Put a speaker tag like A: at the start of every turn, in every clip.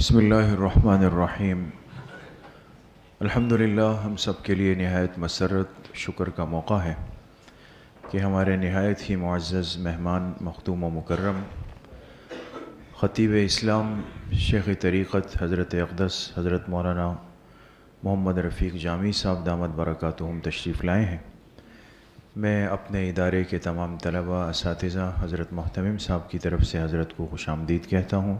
A: بسم اللہ الرحمن الرحیم۔ الحمدللہ ہم سب کے لیے نہایت مسرت شکر کا موقع ہے کہ ہمارے نہایت ہی معزز مہمان مخدوم و مکرم خطیب اسلام شیخ طریقت حضرت اقدس حضرت مولانا محمد رفیق جامی صاحب دامت برکاتہم تشریف لائے ہیں۔ میں اپنے ادارے کے تمام طلباء اساتذہ حضرت محتمم صاحب کی طرف سے حضرت کو خوش آمدید کہتا ہوں،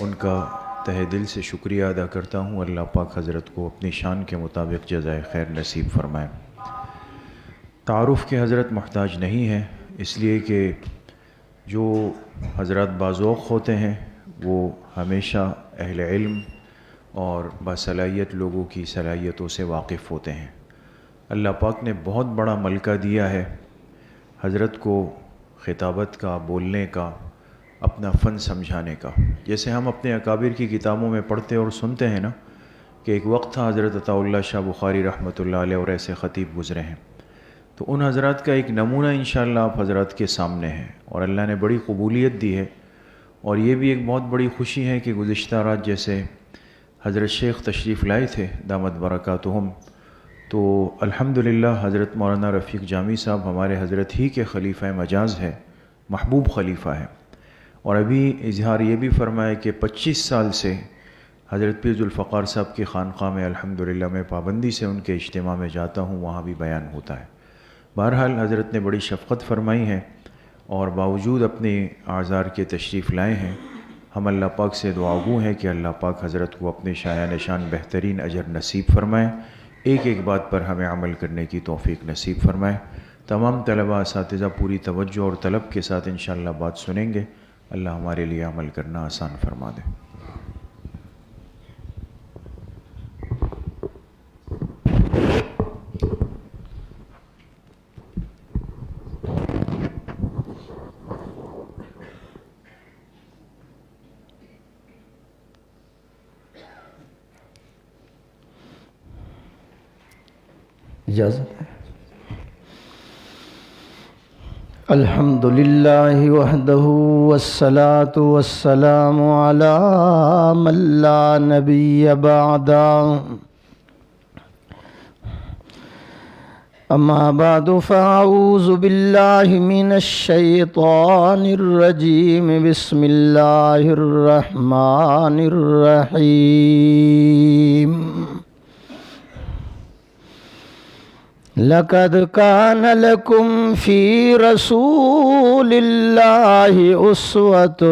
A: ان کا تہ دل سے شکریہ ادا کرتا ہوں۔ اللہ پاک حضرت کو اپنی شان کے مطابق جزائے خیر نصیب فرمائے۔ تعارف کے حضرت محتاج نہیں ہے، اس لیے کہ جو حضرات باذوق ہوتے ہیں وہ ہمیشہ اہل علم اور باصلاحیت لوگوں کی صلاحیتوں سے واقف ہوتے ہیں۔ اللہ پاک نے بہت بڑا ملکہ دیا ہے حضرت کو، خطابت کا، بولنے کا، اپنا فن سمجھانے کا۔ جیسے ہم اپنے اکابر کی کتابوں میں پڑھتے اور سنتے ہیں نا کہ ایک وقت تھا حضرت عطا اللہ شاہ بخاری رحمۃ اللہ علیہ اور ایسے خطیب گزرے ہیں، تو ان حضرات کا ایک نمونہ انشاءاللہ آپ حضرات کے سامنے ہے، اور اللہ نے بڑی قبولیت دی ہے۔ اور یہ بھی ایک بہت بڑی خوشی ہے کہ گزشتہ رات جیسے حضرت شیخ تشریف لائے تھے دامت برکاتہم، تو الحمدللہ حضرت مولانا رفیق جامی صاحب ہمارے حضرت ہی کے خلیفہ مجاز ہے، محبوب خلیفہ ہے۔ اور ابھی اظہار یہ بھی فرمایا کہ 25 سال سے حضرت پیر ذوالفقار صاحب کی خانقاہ میں الحمدللہ میں پابندی سے ان کے اجتماع میں جاتا ہوں، وہاں بھی بیان ہوتا ہے۔ بہرحال حضرت نے بڑی شفقت فرمائی ہے اور باوجود اپنے اعذار کے تشریف لائے ہیں۔ ہم اللہ پاک سے دعاگو ہیں کہ اللہ پاک حضرت کو اپنے شایان نشان بہترین اجر نصیب فرمائے، ایک ایک بات پر ہمیں عمل کرنے کی توفیق نصیب فرمائے۔ تمام طلباء اساتذہ پوری توجہ اور طلب کے ساتھ انشاءاللہ بات سنیں گے، اللہ ہمارے لیے عمل کرنا آسان فرما دے۔
B: اجازت ہے۔ الحمد للہ وحدہ والصلاة والسلام علی من لا نبی بعدہ، اما بعد فاعوذ باللہ من الشیطان الرجیم، بسم اللہ الرحمن الرحیم۔ لقد كان لكم في رسول الله أسوة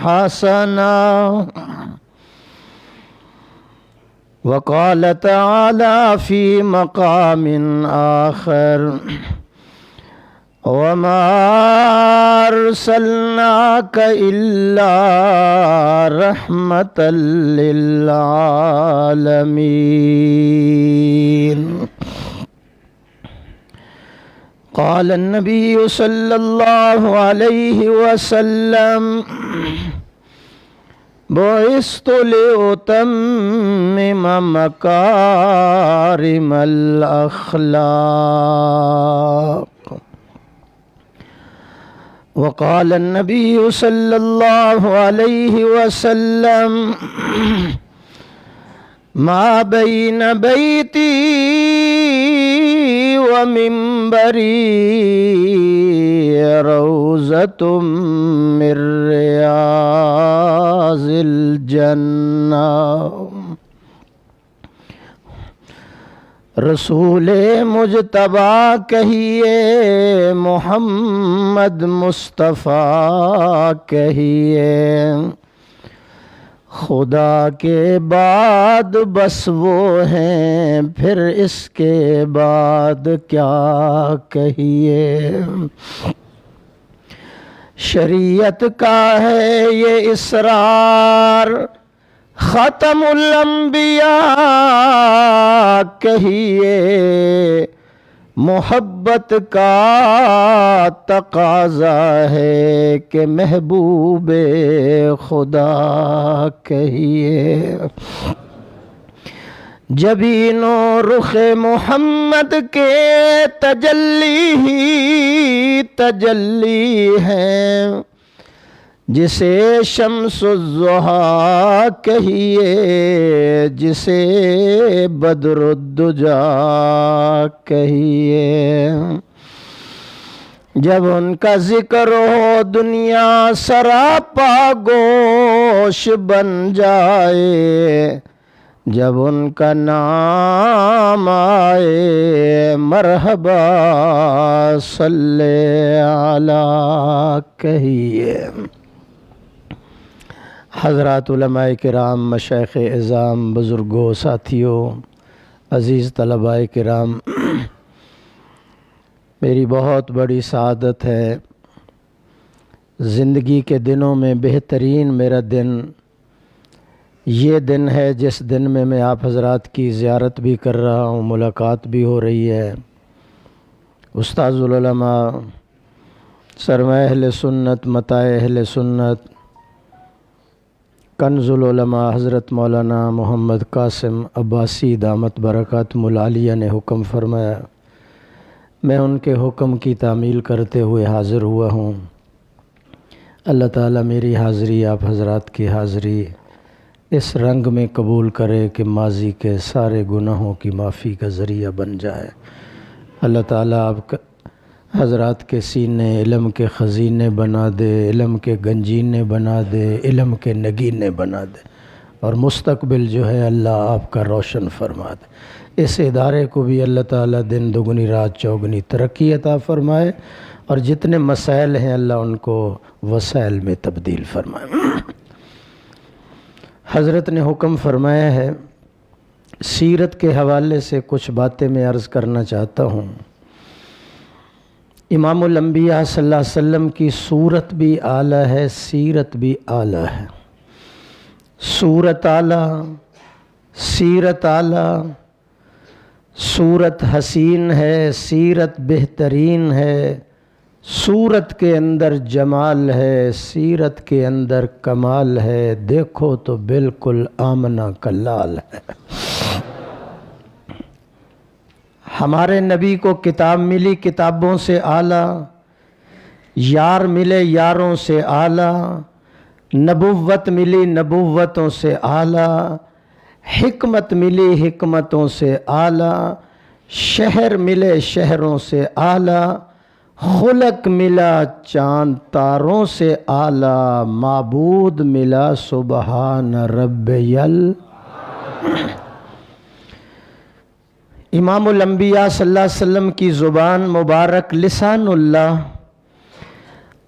B: حسنة، وقال تعالى في مقام آخر: وما أرسلناك إلا رحمة للعالمين۔ قال النبي صلى الله عليه وسلم: بعثت لأتمم مكارم الأخلاق۔ وقال النبي صلى الله عليه وسلم: ما بين بيتي ومنبري روضة من رياض الجنة۔ رسول مجتبی کہیے، محمد مصطفیٰ کہیے، خدا کے بعد بس وہ ہیں، پھر اس کے بعد کیا کہیے۔ شریعت کا ہے یہ اسرار، ختم الانبیاء کہیے، محبت کا تقاضا ہے کہ محبوب خدا کہیے۔ جبین و رخ محمد کے تجلی ہی تجلی ہیں، جسے شمس الضحیٰ کہیے، جسے بدر الدجا کہیے، جب ان کا ذکر ہو دنیا سراپا گوش بن جائے، جب ان کا نام آئے مرحبا صلی علی کہیے۔ حضرات علماء کرام، مشائخ اعظام، بزرگوں، ساتھیوں، عزیز طلباء کرام، میری بہت بڑی سعادت ہے، زندگی کے دنوں میں بہترین میرا دن یہ دن ہے جس دن میں آپ حضرات کی زیارت بھی کر رہا ہوں، ملاقات بھی ہو رہی ہے۔ استاذ العلماء، سرمایہ اہل سنت، متاع اہل سنت، کنز العلماء حضرت مولانا محمد قاسم عباسی دامت برکاتہم العالیہ نے حکم فرمایا، میں ان کے حکم کی تعمیل کرتے ہوئے حاضر ہوا ہوں۔ اللہ تعالیٰ میری حاضری، آپ حضرات کی حاضری اس رنگ میں قبول کرے کہ ماضی کے سارے گناہوں کی معافی کا ذریعہ بن جائے۔ اللہ تعالیٰ آپ حضرات کے سینے علم کے خزینے بنا دے، علم کے گنجینے بنا دے، علم کے نگینے بنا دے، اور مستقبل جو ہے اللہ آپ کا روشن فرما دے۔ اس ادارے کو بھی اللہ تعالیٰ دن دگنی رات چوگنی ترقی عطا فرمائے، اور جتنے مسائل ہیں اللہ ان کو وسائل میں تبدیل فرمائے۔ حضرت نے حکم فرمایا ہے، سیرت کے حوالے سے کچھ باتیں میں عرض کرنا چاہتا ہوں۔ امام الانبیاء صلی اللہ علیہ وسلم کی صورت بھی اعلیٰ ہے، سیرت بھی اعلیٰ ہے۔ صورت اعلیٰ، سیرت اعلیٰ، صورت حسین ہے، سیرت بہترین ہے، صورت کے اندر جمال ہے، سیرت کے اندر کمال ہے، دیکھو تو بالکل آمنہ کا لال ہے۔ ہمارے نبی کو کتاب ملی، کتابوں سے اعلیٰ، یار ملے یاروں سے اعلیٰ، نبوت ملی نبوتوں سے اعلیٰ، حکمت ملی حکمتوں سے اعلیٰ، شہر ملے شہروں سے اعلیٰ، خلق ملا چاند تاروں سے اعلیٰ، معبود ملا سبحان ربی امام الانبیاء صلی اللہ علیہ وسلم کی زبان مبارک لسان اللہ،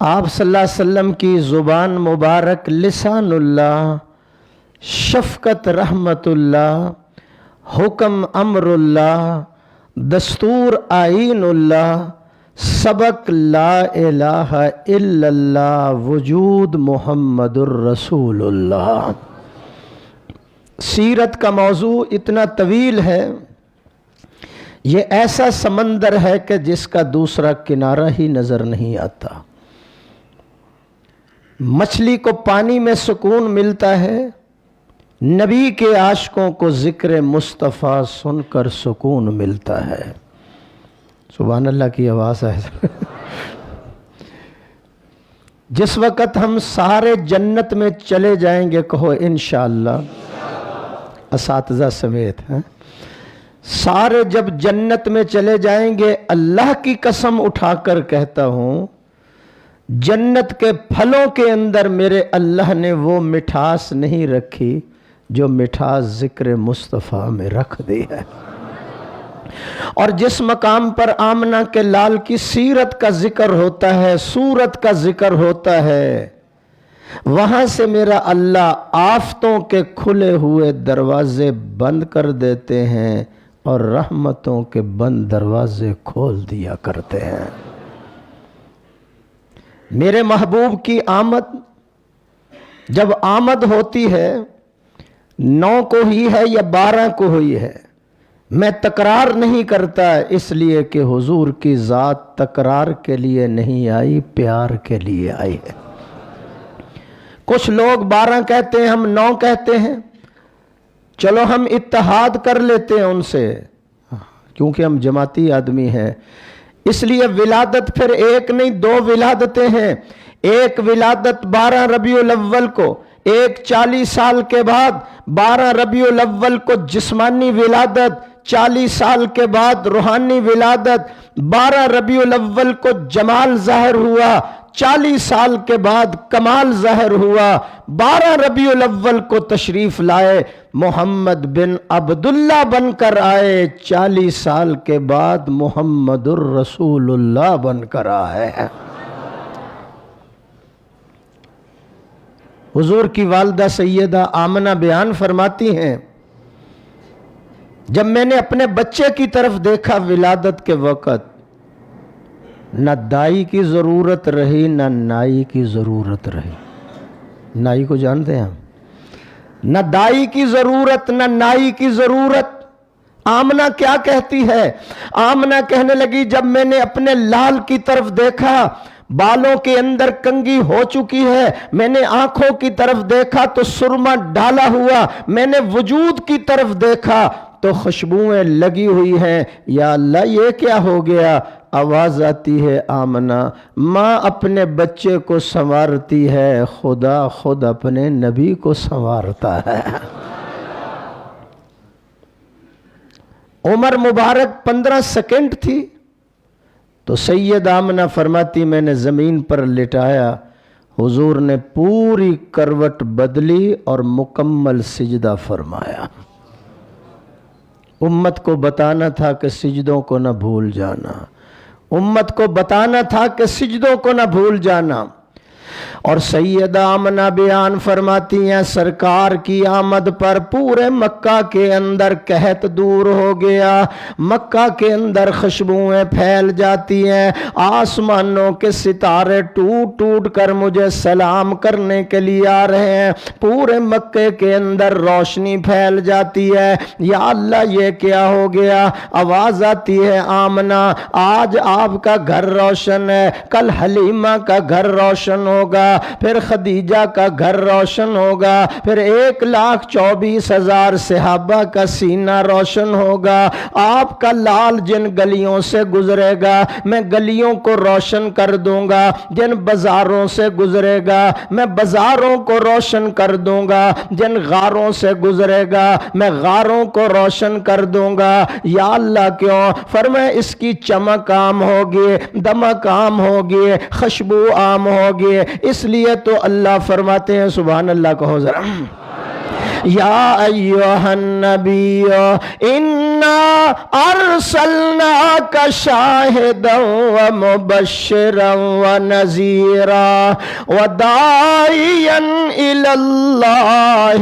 B: آپ صلی اللہ علیہ وسلم کی زبان مبارک لسان اللہ، شفقت رحمت اللہ، حکم امر اللہ، دستور آئین اللہ، سبق لا الہ الا اللہ، وجود محمد الرسول اللہ۔ سیرت کا موضوع اتنا طویل ہے، یہ ایسا سمندر ہے کہ جس کا دوسرا کنارہ ہی نظر نہیں آتا۔ مچھلی کو پانی میں سکون ملتا ہے، نبی کے عاشقوں کو ذکر مصطفیٰ سن کر سکون ملتا ہے۔ سبحان اللہ کی آواز ہے۔ جس وقت ہم سارے جنت میں چلے جائیں گے، کہو انشاءاللہ، اساتذہ سمیت ہیں، سارے جب جنت میں چلے جائیں گے، اللہ کی قسم اٹھا کر کہتا ہوں، جنت کے پھلوں کے اندر میرے اللہ نے وہ مٹھاس نہیں رکھی جو مٹھاس ذکر مصطفیٰ میں رکھ دی ہے۔ اور جس مقام پر آمنہ کے لال کی سیرت کا ذکر ہوتا ہے، صورت کا ذکر ہوتا ہے، وہاں سے میرا اللہ آفتوں کے کھلے ہوئے دروازے بند کر دیتے ہیں اور رحمتوں کے بند دروازے کھول دیا کرتے ہیں۔ میرے محبوب کی آمد جب آمد ہوتی ہے، 9 کو ہی ہے یا 12 کو ہوئی ہے، میں تکرار نہیں کرتا، اس لیے کہ حضور کی ذات تکرار کے لیے نہیں آئی، پیار کے لیے آئی ہے۔ کچھ لوگ 12 کہتے ہیں، ہم 9 کہتے ہیں، چلو ہم اتحاد کر لیتے ہیں ان سے، کیونکہ ہم جماعتی آدمی ہیں، اس لیے ولادت پھر ایک نہیں 2 ولادتیں ہیں۔ ایک ولادت 12 ربیع الاول کو، ایک 40 سال کے بعد 12 ربیع الاول کو جسمانی ولادت، 40 سال کے بعد روحانی ولادت، 12 ربیع الاول کو جمال ظاہر ہوا، 40 سال کے بعد کمال ظاہر ہوا، 12 ربیع الاول کو تشریف لائے، محمد بن عبداللہ بن کر آئے، 40 سال کے بعد محمد الرسول اللہ بن کر آئے۔ حضور کی والدہ سیدہ آمنہ بیان فرماتی ہیں، جب میں نے اپنے بچے کی طرف دیکھا ولادت کے وقت، نہ دائی کی ضرورت رہی نہ نائی کی ضرورت رہی۔ نائی کو جانتے ہیں ہم؟ نہ دائی کی ضرورت نہ نائی کی ضرورت۔ آمنہ کیا کہتی ہے؟ آمنہ کہنے لگی جب میں نے اپنے لال کی طرف دیکھا بالوں کے اندر کنگھی ہو چکی ہے، میں نے آنکھوں کی طرف دیکھا تو سرما ڈالا ہوا، میں نے وجود کی طرف دیکھا تو خوشبوئیں لگی ہوئی ہیں، یا اللہ یہ کیا ہو گیا؟ آواز آتی ہے آمنہ، ماں اپنے بچے کو سنوارتی ہے، خدا خود اپنے نبی کو سنوارتا ہے۔ عمر مبارک 15 سیکنڈ تھی تو سید آمنہ فرماتی میں نے زمین پر لٹایا، حضور نے پوری کروٹ بدلی اور مکمل سجدہ فرمایا۔ امت کو بتانا تھا کہ سجدوں کو نہ بھول جانا، امت کو بتانا تھا کہ سجدوں کو نہ بھول جانا۔ اور سیدہ آمنہ بیان فرماتی ہیں سرکار کی آمد پر پورے مکہ کے اندر قحط دور ہو گیا، مکہ کے اندر خوشبوئیں پھیل جاتی ہیں، آسمانوں کے ستارے ٹوٹ ٹوٹ کر مجھے سلام کرنے کے لیے آ رہے ہیں، پورے مکے کے اندر روشنی پھیل جاتی ہے۔ یا اللہ یہ کیا ہو گیا؟ آواز آتی ہے آمنہ آج آپ کا گھر روشن ہے، کل حلیمہ کا گھر روشن ہوگا، پھر خدیجہ کا گھر روشن ہوگا، پھر 1,24,000 صحابہ کا سینہ روشن ہوگا۔ آپ کا لال جن گلیوں سے گزرے گا میں گلیوں کو روشن کر دوں گا، جن بازاروں سے گزرے گا میں بازاروں کو روشن کر دوں گا، جن غاروں سے گزرے گا میں غاروں کو روشن کر دوں گا۔ یا اللہ کیوں؟ فرمائے اس کی چمک عام ہوگی، دمک عام ہوگی، خوشبو عام ہوگی، اس لیے تو اللہ فرماتے ہیں سبحان اللہ کہو ذرا، یا ایھا النبی انا ارسلناک شاہدا ومبشرا ونذیرا وداعیا الی اللہ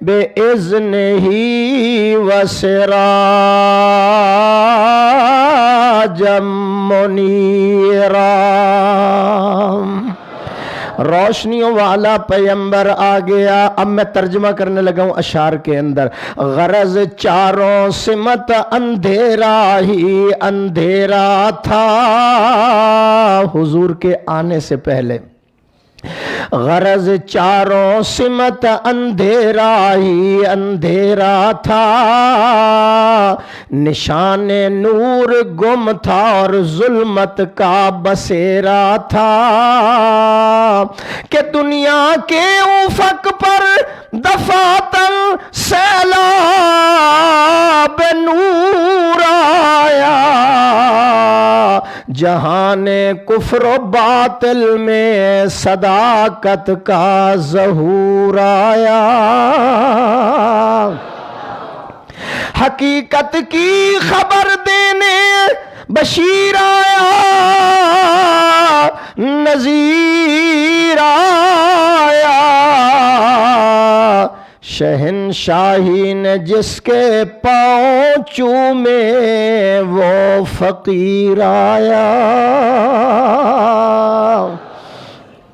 B: باذنہ وسراجا منیرا۔ روشنیوں والا پیمبر آ گیا۔ اب میں ترجمہ کرنے لگا ہوں اشعار کے اندر۔ غرض چاروں سمت اندھیرا ہی اندھیرا تھا حضور کے آنے سے پہلے، غرض چاروں سمت اندھیرا ہی اندھیرا تھا، نشان نور گم تھا اور ظلمت کا بسیرا تھا، کہ دنیا کے افق پر دفاتر سیلاب نور آیا، جہان کفر و باطل میں صداقت کا ظہور آیا، حقیقت کی خبر دینے بشیر آیا، نذیر آیا، شہنشاہی نے جس کے پاؤں چومے وہ فقیر آیا۔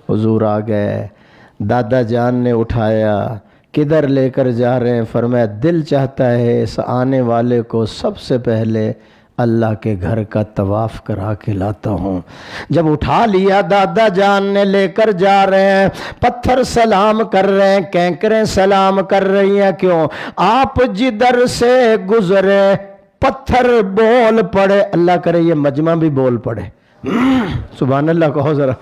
B: حضور آ گئے، دادا جان نے اٹھایا، کدھر لے کر جا رہے ہیں؟ فرمایا دل چاہتا ہے اس آنے والے کو سب سے پہلے اللہ کے گھر کا طواف کرا کے لاتا ہوں۔ جب اٹھا لیا دادا جان نے لے کر جا رہے ہیں، پتھر سلام کر رہے ہیں، کینکریں سلام کر رہی ہیں، کیوں؟ آپ جدھر سے گزرے پتھر بول پڑے، اللہ کرے یہ مجمع بھی بول پڑے، سبحان اللہ کہو ذرا،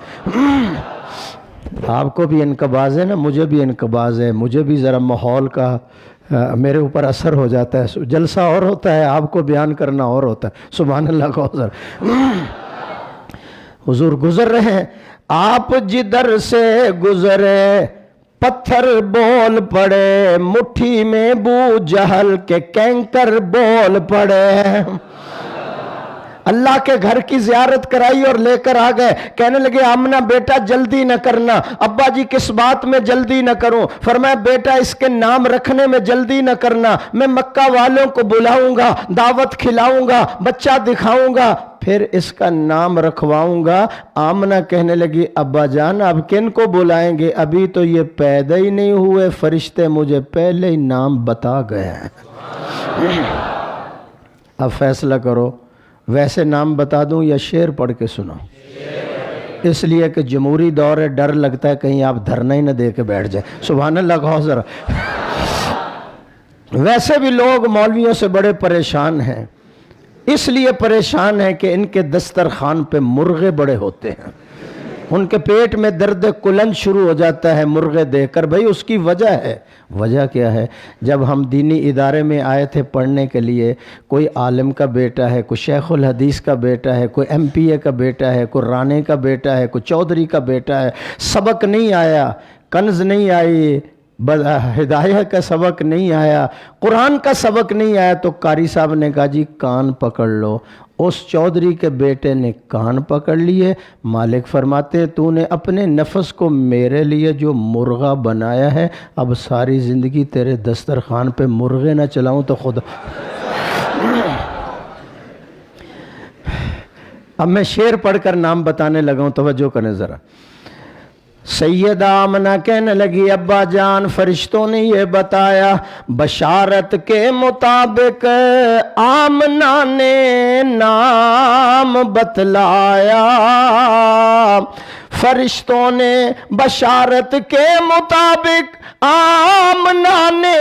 B: آپ کو بھی انقباض ہے نا، مجھے بھی انقباض ہے، مجھے بھی ذرا ماحول کا میرے اوپر اثر ہو جاتا ہے، جلسہ اور ہوتا ہے، آپ کو بیان کرنا اور ہوتا ہے۔ سبحان اللہ کو حضور گزر رہے ہیں، آپ جدھر سے گزرے پتھر بول پڑے، مٹھی میں بو جہل کے کینکر بول پڑے۔ اللہ کے گھر کی زیارت کرائی اور لے کر آ گئے، کہنے لگے آمنہ بیٹا جلدی نہ کرنا۔ ابا جی کس بات میں جلدی نہ کروں؟ فرمایا بیٹا اس کے نام رکھنے میں جلدی نہ کرنا، میں مکہ والوں کو بلاؤں گا، دعوت کھلاؤں گا، بچہ دکھاؤں گا، پھر اس کا نام رکھواؤں گا۔ آمنہ کہنے لگی ابا جان اب کن کو بلائیں گے؟ ابھی تو یہ پیدا ہی نہیں ہوئے، فرشتے مجھے پہلے ہی نام بتا گئے ہیں۔ اب فیصلہ کرو، ویسے نام بتا دوں یا شعر پڑھ کے سنو؟ اس لیے کہ جمہوری دور ہے، ڈر لگتا ہے کہیں آپ دھرنا ہی نہ دے کے بیٹھ جائیں۔ سبحان اللہ کہو ذرا۔ ویسے بھی لوگ مولویوں سے بڑے پریشان ہیں، اس لیے پریشان ہیں کہ ان کے دسترخوان پہ مرغے بڑے ہوتے ہیں، ان کے پیٹ میں درد کلن شروع ہو جاتا ہے مرغے دیکھ کر۔ بھئی اس کی وجہ ہے، وجہ کیا ہے؟ جب ہم دینی ادارے میں آئے تھے پڑھنے کے لیے، کوئی عالم کا بیٹا ہے، کوئی شیخ الحدیث کا بیٹا ہے، کوئی ایم پی اے کا بیٹا ہے، کوئی رانے کا بیٹا ہے، کوئی چودھری کا بیٹا ہے، سبق نہیں آیا، کنز نہیں آئی، ہدایہ کا سبق نہیں آیا، قرآن کا سبق نہیں آیا، تو قاری صاحب نے کہا جی کان پکڑ لو۔ اس چودھری کے بیٹے نے کان پکڑ لیے۔ مالک فرماتے تو نے اپنے نفس کو میرے لیے جو مرغا بنایا ہے، اب ساری زندگی تیرے دسترخوان پہ مرغے نہ چلاؤں تو خدا۔ اب میں شعر پڑھ کر نام بتانے لگا ہوں، توجہ کریں ذرا۔ سیدہ آمنہ کہنے لگی ابا جان فرشتوں نے یہ بتایا، بشارت کے مطابق آمنہ نے نام بتلایا، فرشتوں نے بشارت کے مطابق آمنہ نے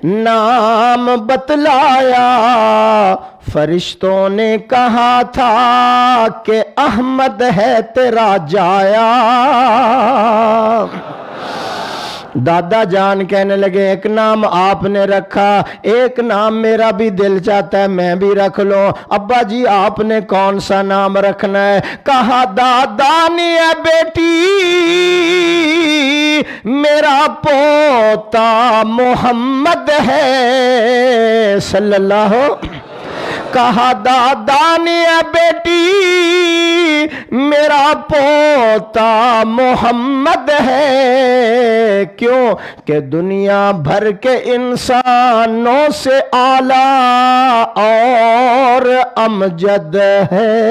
B: نام بتلایا، فرشتوں نے کہا تھا کہ احمد ہے تیرا جایا۔ دادا جان کہنے لگے ایک نام آپ نے رکھا، ایک نام میرا بھی دل چاہتا ہے میں بھی رکھ لوں۔ ابا جی آپ نے کون سا نام رکھنا ہے؟ کہا دادا نے اے بیٹی میرا پوتا محمد ہے صلی اللہ۔ کہا دادا نے اے بیٹی میرا پوتا محمد ہے، کیوں کہ دنیا بھر کے انسانوں سے اعلیٰ اور امجد ہے۔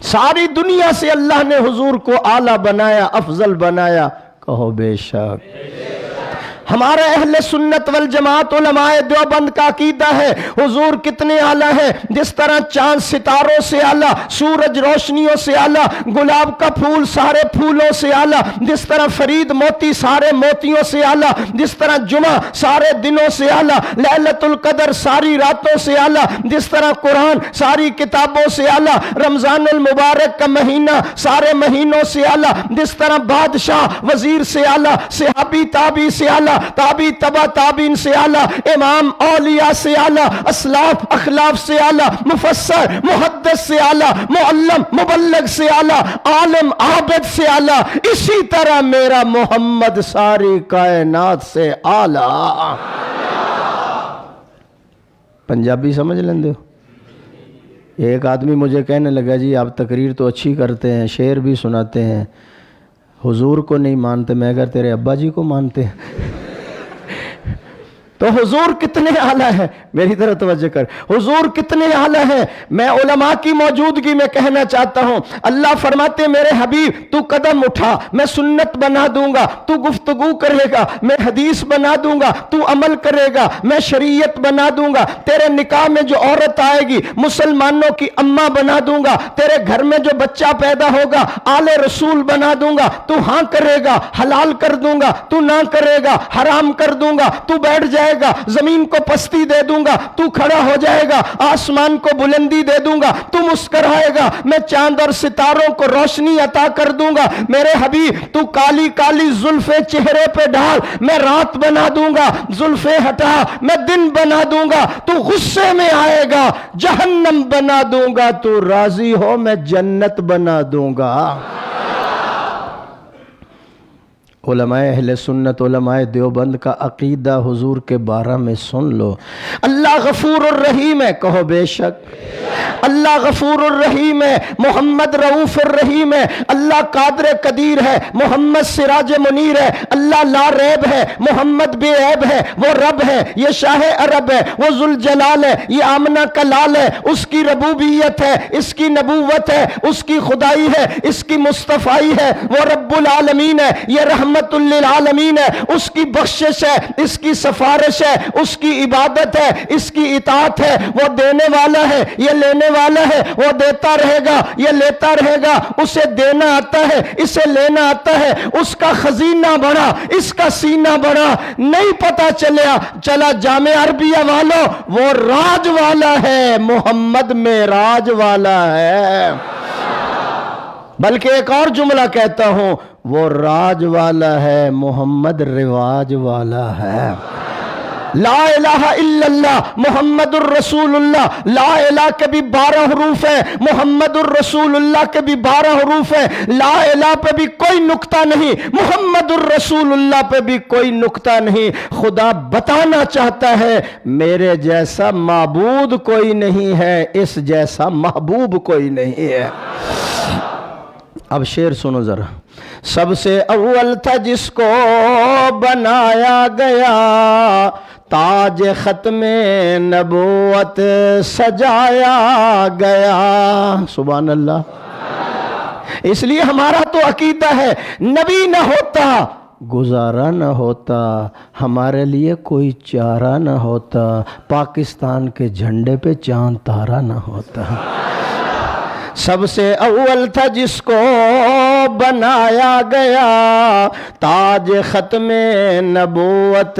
B: ساری دنیا سے اللہ نے حضور کو اعلیٰ بنایا، افضل بنایا، کہو بے شک۔ ہمارا اہل سنت والجماعت علماء دیوبند کا عقیدہ ہے حضور کتنے اعلیٰ ہیں، جس طرح چاند ستاروں سے اعلیٰ، سورج روشنیوں سے اعلیٰ، گلاب کا پھول سارے پھولوں سے اعلیٰ، جس طرح فرید موتی سارے موتیوں سے اعلیٰ، جس طرح جمعہ سارے دنوں سے اعلیٰ، لیلۃ القدر ساری راتوں سے اعلیٰ، جس طرح قرآن ساری کتابوں سے اعلیٰ، رمضان المبارک کا مہینہ سارے مہینوں سے اعلیٰ، جس طرح بادشاہ وزیر سے اعلیٰ، صحابی تابعی سے اعلیٰ، تابعی تبع تابعین سے اعلیٰ، امام اولیاء سے اعلیٰ، اسلاف اخلاف سے اعلیٰ، مفسر محدث سے اعلیٰ، معلم مبلغ سے اعلیٰ، عالم عابد سے اعلیٰ، اسی طرح میرا محمد ساری کائنات سے اعلیٰ۔ پنجابی سمجھ لیندے ہو؟ ایک آدمی مجھے کہنے لگا جی آپ تقریر تو اچھی کرتے ہیں، شعر بھی سناتے ہیں، حضور کو نہیں مانتے۔ میں اگر تیرے ابا جی کو مانتے ہیں تو حضور کتنے اعلیٰ ہیں، میری طرف توجہ کر، حضور کتنے اعلیٰ ہیں۔ میں علماء کی موجودگی میں کہنا چاہتا ہوں، اللہ فرماتے میرے حبیب تو قدم اٹھا میں سنت بنا دوں گا، تو گفتگو کرے گا میں حدیث بنا دوں گا، تو عمل کرے گا میں شریعت بنا دوں گا، تیرے نکاح میں جو عورت آئے گی مسلمانوں کی اماں بنا دوں گا، تیرے گھر میں جو بچہ پیدا ہوگا آل رسول بنا دوں گا، تو ہاں کرے گا حلال کر دوں گا، تو نہ کرے گا حرام کر دوں گا، تو بیٹھ جائے جائے گا زمین کو پستی دے دوں گا، تو کھڑا ہو جائے گا آسمان کو بلندی دے دوں گا، تو مسکرائے گا میں چاند اور ستاروں کو روشنی عطا کر دوں گا، میرے حبیب تو کالی کالی زلفیں چہرے پہ ڈال میں رات بنا دوں گا، زلفیں ہٹا میں دن بنا دوں گا، تو غصے میں آئے گا جہنم بنا دوں گا، تو راضی ہو میں جنت بنا دوں گا۔ علماء اہل سنت علماء دیوبند کا عقیدہ حضور کے بارے میں سن لو۔ اللہ غفور الرحیم ہے، کہو بے شک۔ اللہ غفور الرحیم ہے، محمد رؤوف الرحیم ہے، اللہ قادر قدیر ہے، محمد سراج منیر ہے، اللہ لا ریب ہے، محمد بے عیب ہے، وہ رب ہے، یہ شاہ عرب ہے، وہ ذوالجلال ہے، یہ آمنہ کا لال ہے، اس کی ربوبیت ہے، اس کی نبوت ہے، اس کی خدائی ہے، اس کی مصطفائی ہے، وہ رب العالمین ہے، یہ رحمت للعالمین ہے، اس کی بخشش ہے، اس کی سفارش ہے، اس کی عبادت ہے، اس کی اطاعت ہے، وہ دینے والا ہے، یہ لینے والا ہے، وہ دیتا رہے گا، یہ لیتا رہے گا، اسے دینا آتا ہے، اسے لینا آتا ہے، اس کا خزینہ بڑا، اس کا سینہ بڑا، نہیں پتا چلا جامع عربیہ والوں وہ راج والا ہے، محمد میں راج والا ہے۔ بلکہ ایک اور جملہ کہتا ہوں، وہ راج والا ہے، محمد رواج والا ہے۔ لا الہ الا اللہ محمد الرسول اللہ، لا الہ کے بھی 12 حروف ہیں، محمد الرسول اللہ کے بھی 12 حروف ہیں، لا الہ پہ بھی کوئی نقطہ نہیں، محمد الرسول اللہ پہ بھی کوئی نقطہ نہیں۔ خدا بتانا چاہتا ہے میرے جیسا معبود کوئی نہیں ہے، اس جیسا محبوب کوئی نہیں ہے۔ اب شعر سنو ذرا۔ سب سے اول تھا جس کو بنایا گیا، تاج ختم نبوت سجایا گیا۔ سبحان اللہ۔ اس لیے ہمارا تو عقیدہ ہے نبی نہ ہوتا گزارا نہ ہوتا، ہمارے لیے کوئی چارہ نہ ہوتا، پاکستان کے جھنڈے پہ چاند تارا نہ ہوتا۔ سب سے اول تھا جس کو بنایا گیا، تاج ختم نبوت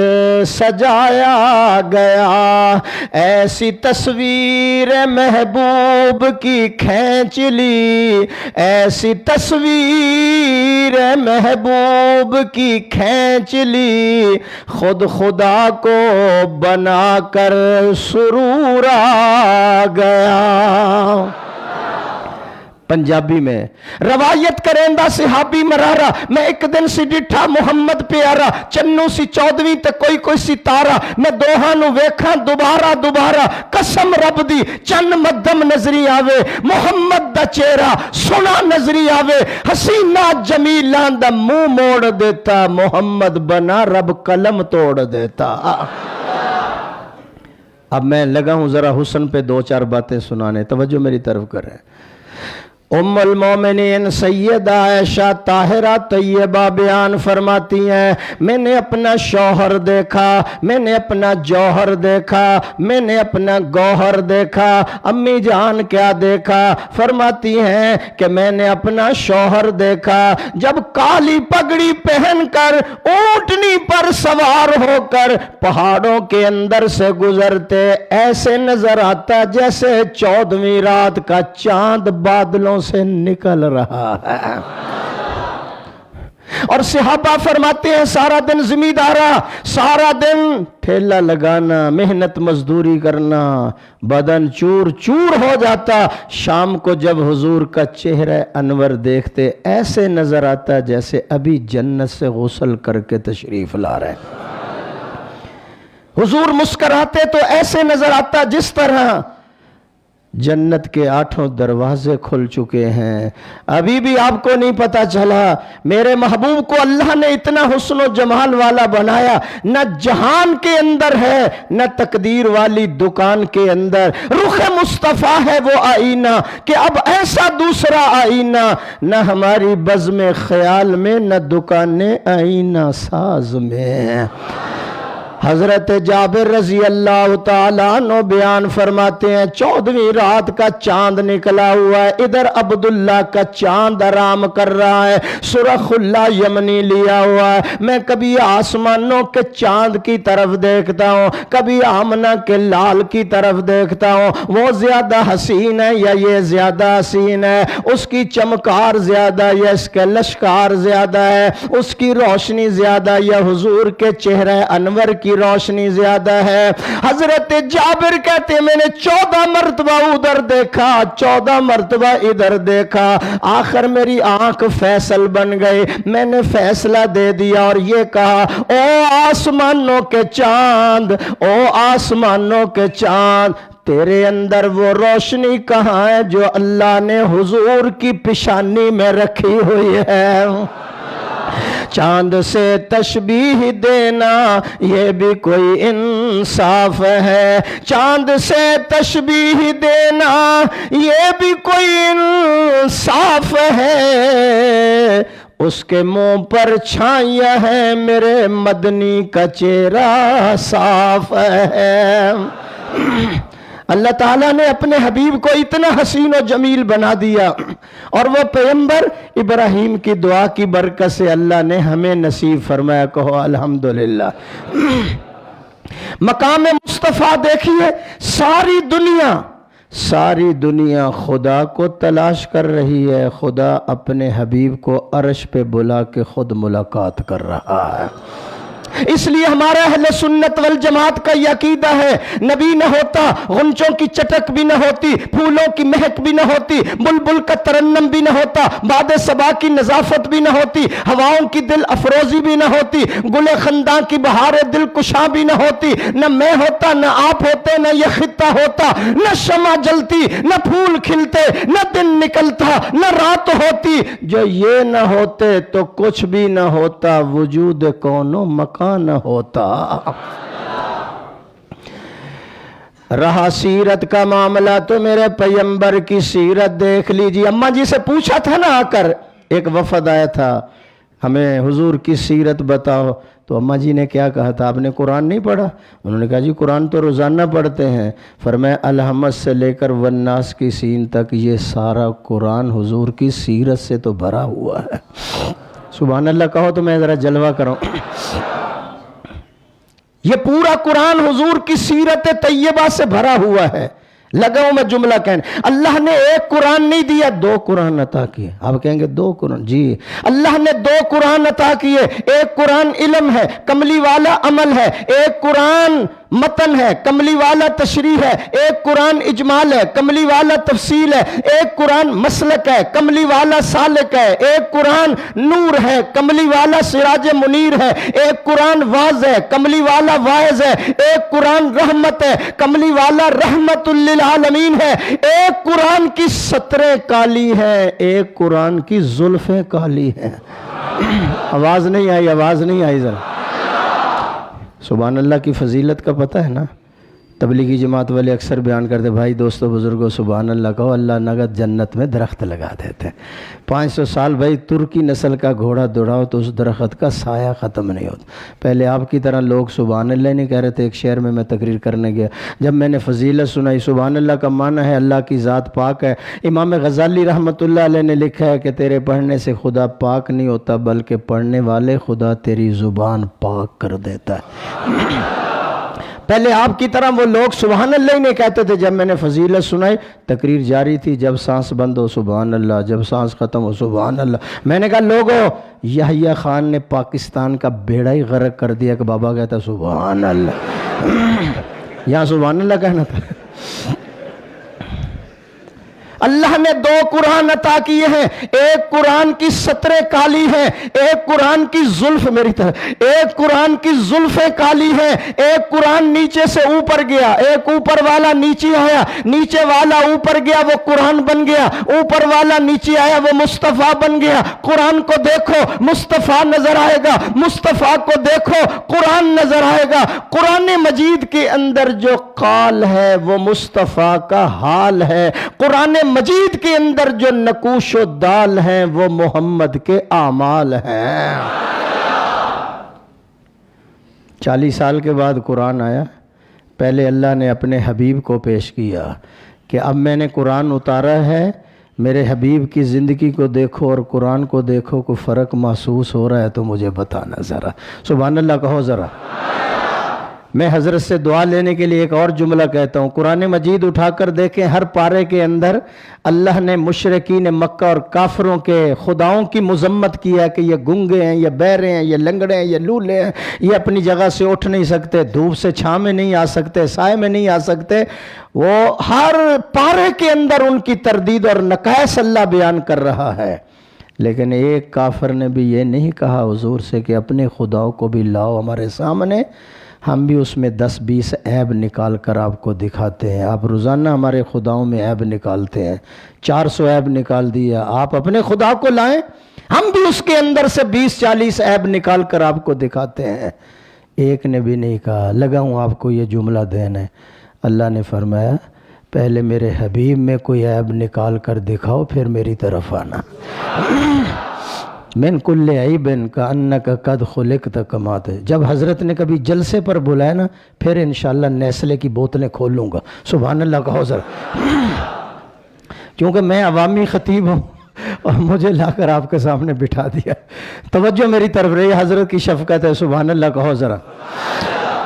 B: سجایا گیا، ایسی تصویر محبوب کی کھینچ لی، ایسی تصویر محبوب کی کھینچ لی، خود خدا کو بنا کر سرور آ گیا۔ پنجابی میں روایت کریندا صحابی مرارا، میں ایک دن سی ڈٹھا محمد پیارا، چنو سی 14ویں تے کوئی ستارہ، میں دوہاں نو ویکھاں دوبارہ قسم رب دی چن مدم نظری آوے، محمد دا چہرہ سونا نظری آوے، حسینہ جمیلان دا منہ موڑ دیتا، محمد بنا رب قلم توڑ دیتا۔ اب میں لگا ہوں ذرا حسن پہ 2-4 باتیں سنانے، توجہ میری طرف کریں۔ ام المومنین سیدہ عائشہ طاہرہ طیبہ بیان فرماتی ہیں، میں نے اپنا شوہر دیکھا، میں نے اپنا جوہر دیکھا، میں نے اپنا گوہر دیکھا۔ امی جان کیا دیکھا؟ فرماتی ہیں کہ میں نے اپنا شوہر دیکھا جب کالی پگڑی پہن کر اونٹنی پر سوار ہو کر پہاڑوں کے اندر سے گزرتے، ایسے نظر آتا جیسے 14ویں رات کا چاند بادلوں سے نکل رہا ہے۔ اور صحابہ فرماتے ہیں سارا دن زمیندارا، سارا دن ٹھیلا لگانا، محنت مزدوری کرنا، بدن چور چور ہو جاتا، شام کو جب حضور کا چہرہ انور دیکھتے ایسے نظر آتا جیسے ابھی جنت سے غسل کر کے تشریف لا رہے۔ حضور مسکراتے تو ایسے نظر آتا جس طرح جنت کے 8 دروازے کھل چکے ہیں، ابھی بھی آپ کو نہیں پتا چلا۔ میرے محبوب کو اللہ نے اتنا حسن و جمال والا بنایا، نہ جہان کے اندر ہے نہ تقدیر والی دکان کے اندر، رخ مصطفیٰ ہے وہ آئینہ کہ اب ایسا دوسرا آئینہ نہ ہماری بزم خیال میں، نہ دکان آئینہ ساز میں۔ حضرت جابر رضی اللہ تعالیٰ عنہ بیان فرماتے ہیں 14ویں رات کا چاند نکلا ہوا ہے، ادھر عبداللہ کا چاند آرام کر رہا ہے، سرخ اللہ یمنی لیا ہوا ہے، میں کبھی آسمانوں کے چاند کی طرف دیکھتا ہوں، کبھی آمنہ کے لال کی طرف دیکھتا ہوں، وہ زیادہ حسین ہے یا یہ زیادہ حسین ہے، اس کی چمکار زیادہ یا اس کے لشکار زیادہ ہے، اس کی روشنی زیادہ یا حضور کے چہرہ انور کی روشنی زیادہ ہے۔ حضرت جابر کہتے ہیں میں نے 14 مرتبہ ادھر دیکھا، 14 مرتبہ ادھر دیکھا، آخر میری آنکھ فیصل بن گئی، میں نے فیصلہ دے دیا اور یہ کہا او آسمانوں کے چاند، او آسمانوں کے چاند، تیرے اندر وہ روشنی کہاں ہے جو اللہ نے حضور کی پیشانی میں رکھی ہوئی ہے؟ چاند سے تشبیہ دینا یہ بھی کوئی انصاف ہے، چاند سے تشبیہ دینا یہ بھی کوئی انصاف ہے، اس کے منہ پر چھائیاں ہیں میرے مدنی کا چہرہ صاف ہے۔ اللہ تعالیٰ نے اپنے حبیب کو اتنا حسین و جمیل بنا دیا، اور وہ پیغمبر ابراہیم کی دعا کی برکت سے اللہ نے ہمیں نصیب فرمایا، کہو الحمدللہ۔ مقام مصطفیٰ دیکھیے، ساری دنیا خدا کو تلاش کر رہی ہے، خدا اپنے حبیب کو عرش پہ بلا کے خود ملاقات کر رہا ہے۔ اس لیے ہمارا اہل سنت والجماعت کا یہ عقیدہ ہے، نبی نہ ہوتا غنچوں کی چٹک بھی نہ ہوتی، پھولوں کی مہک بھی نہ ہوتی، بلبل کا ترنم بھی نہ ہوتا، باد صبا کی نظافت بھی نہ ہوتی، ہواؤں کی دل افروزی بھی نہ ہوتی، گل خنداں کی بہار دل کشاں بھی نہ ہوتی، نہ میں ہوتا، نہ آپ ہوتے، نہ یہ خطہ ہوتا، نہ شمع جلتی، نہ پھول کھلتے، نہ دن نکلتا، نہ رات ہوتی۔ جو یہ نہ ہوتے تو کچھ بھی نہ ہوتا، وجود کون و مکان نہ ہوتا۔ رہا سیرت کا معاملہ تو میرے پیغمبر کی سیرت دیکھ لیجیے۔ اماں جی سے پوچھا تھا نا آ کر، ایک وفد آیا تھا، ہمیں حضور کی سیرت بتاؤ، تو اماں جی نے کیا کہا تھا؟ آپ نے قرآن نہیں پڑھا؟ انہوں نے کہا جی قرآن تو روزانہ پڑھتے ہیں۔ فرمایا الحمد سے لے کر والناس کی سین تک یہ سارا قرآن حضور کی سیرت سے تو بھرا ہوا ہے۔ سبحان اللہ کہو تو میں ذرا جلوہ کروں۔ یہ پورا قرآن حضور کی سیرت طیبہ سے بھرا ہوا ہے۔ لگاؤں میں جملہ کہنے، اللہ نے ایک قرآن نہیں دیا، 2 قرآن عطا کیے۔ آپ کہیں گے 2 قرآن؟ جی، اللہ نے 2 قرآن عطا کیے، ایک قرآن علم ہے، کملی والا عمل ہے، ایک قرآن متن ہے، کملی والا تشریح ہے، ایک قرآن اجمال ہے، کملی والا تفصیل ہے، ایک قرآن مسلک ہے، کملی والا سالک ہے، ایک قرآن نور ہے، کملی والا سراج منیر ہے، ایک قرآن واعظ ہے، کملی والا واعظ ہے، ایک قرآن رحمت ہے، کملی والا رحمت للعالمین ہے، ایک قرآن کی سطریں کالی ہیں، ایک قرآن کی زلفیں کالی ہیں۔ آواز نہیں آئی، آواز نہیں آئی ذرا۔ سبحان اللہ کی فضیلت کا پتہ ہے نا؟ تبلیغی جماعت والے اکثر بیان کرتے، بھائی دوستو بزرگوں سبحان اللہ کہو، اللہ نگد جنت میں درخت لگا دیتے۔ 500 سال بھائی ترکی نسل کا گھوڑا دوڑاؤ تو اس درخت کا سایہ ختم نہیں ہوتا۔ پہلے آپ کی طرح لوگ سبحان اللہ نہیں کہہ رہے تھے۔ ایک شہر میں تقریر کرنے گیا، جب میں نے فضیلت سنائی، سبحان اللہ کا معنی ہے اللہ کی ذات پاک ہے۔ امام غزالی رحمۃ اللہ علیہ نے لکھا ہے کہ تیرے پڑھنے سے خدا پاک نہیں ہوتا، بلکہ پڑھنے والے خدا تیری زبان پاک کر دیتا ہے۔ پہلے آپ کی طرح وہ لوگ سبحان اللہ ہی نہیں کہتے تھے۔ جب میں نے فضیلت سنائی، تقریر جاری تھی، جب سانس بند ہو سبحان اللہ، جب سانس ختم ہو سبحان اللہ۔ میں نے کہا لوگوں، یحییٰ خان نے پاکستان کا بیڑا ہی غرق کر دیا کہ بابا کہتا سبحان اللہ۔ یہاں سبحان اللہ کہنا تھا۔ اللہ نے 2 قرآن عطا کیے ہیں، ایک قرآن کی سطریں کالی ہیں، ایک قرآن کی زلف، میری طرح، ایک قرآن کی زلفیں کالی ہیں، ایک قرآن نیچے سے اوپر گیا، ایک اوپر والا نیچے آیا، نیچے والا اوپر گیا وہ قرآن بن گیا، اوپر والا نیچے آیا وہ مصطفیٰ بن گیا۔ قرآن کو دیکھو مصطفیٰ نظر آئے گا، مصطفیٰ کو دیکھو قرآن نظر آئے گا۔ قرآن مجید کے اندر جو قال ہے وہ مصطفیٰ کا حال ہے، قرآن مجید کے اندر جو نقوش و دال ہیں وہ محمد کے اعمال ہیں۔ 40 سال کے بعد قرآن آیا. پہلے اللہ نے اپنے حبیب کو پیش کیا کہ اب میں نے قرآن اتارا ہے، میرے حبیب کی زندگی کو دیکھو اور قرآن کو دیکھو، کوئی فرق محسوس ہو رہا ہے تو مجھے بتانا ذرا. سبحان اللہ کہو ذرا. میں حضرت سے دعا لینے کے لیے ایک اور جملہ کہتا ہوں. قرآن مجید اٹھا کر دیکھیں، ہر پارے کے اندر اللہ نے مشرکین مکہ اور کافروں کے خداؤں کی مذمت کی ہے کہ یہ گنگے ہیں، یہ بہرے ہیں، یہ لنگڑے ہیں، یہ لولے ہیں، یہ اپنی جگہ سے اٹھ نہیں سکتے، دھوپ سے چھاں میں نہیں آ سکتے، سائے میں نہیں آ سکتے. وہ ہر پارے کے اندر ان کی تردید اور نقائص اللہ بیان کر رہا ہے. لیکن ایک کافر نے بھی یہ نہیں کہا حضور سے کہ اپنے خداؤں کو بھی لاؤ ہمارے سامنے، ہم بھی اس میں 10-20 عیب نکال کر آپ کو دکھاتے ہیں. آپ روزانہ ہمارے خداؤں میں عیب نکالتے ہیں، 400 عیب نکال دیا. آپ اپنے خدا کو لائیں، ہم بھی اس کے اندر سے 20-40 عیب نکال کر آپ کو دکھاتے ہیں. ایک نے بھی نہیں کہا. لگا ہوں آپ کو یہ جملہ دینے. اللہ نے فرمایا پہلے میرے حبیب میں کوئی عیب نکال کر دکھاؤ، پھر میری طرف آنا. من کل عیب کانک قد خلقت کما. جب حضرت نے کبھی جلسے پر بلایا نا، پھر انشاءاللہ نیسلے کی بوتلیں کھول لوں گا. سبحان اللہ کہو ذرا. کیونکہ میں عوامی خطیب ہوں اور مجھے لا کر آپ کے سامنے بٹھا دیا. توجہ میری طرف رہی، حضرت کی شفقت ہے. سبحان اللہ کہو ذرا.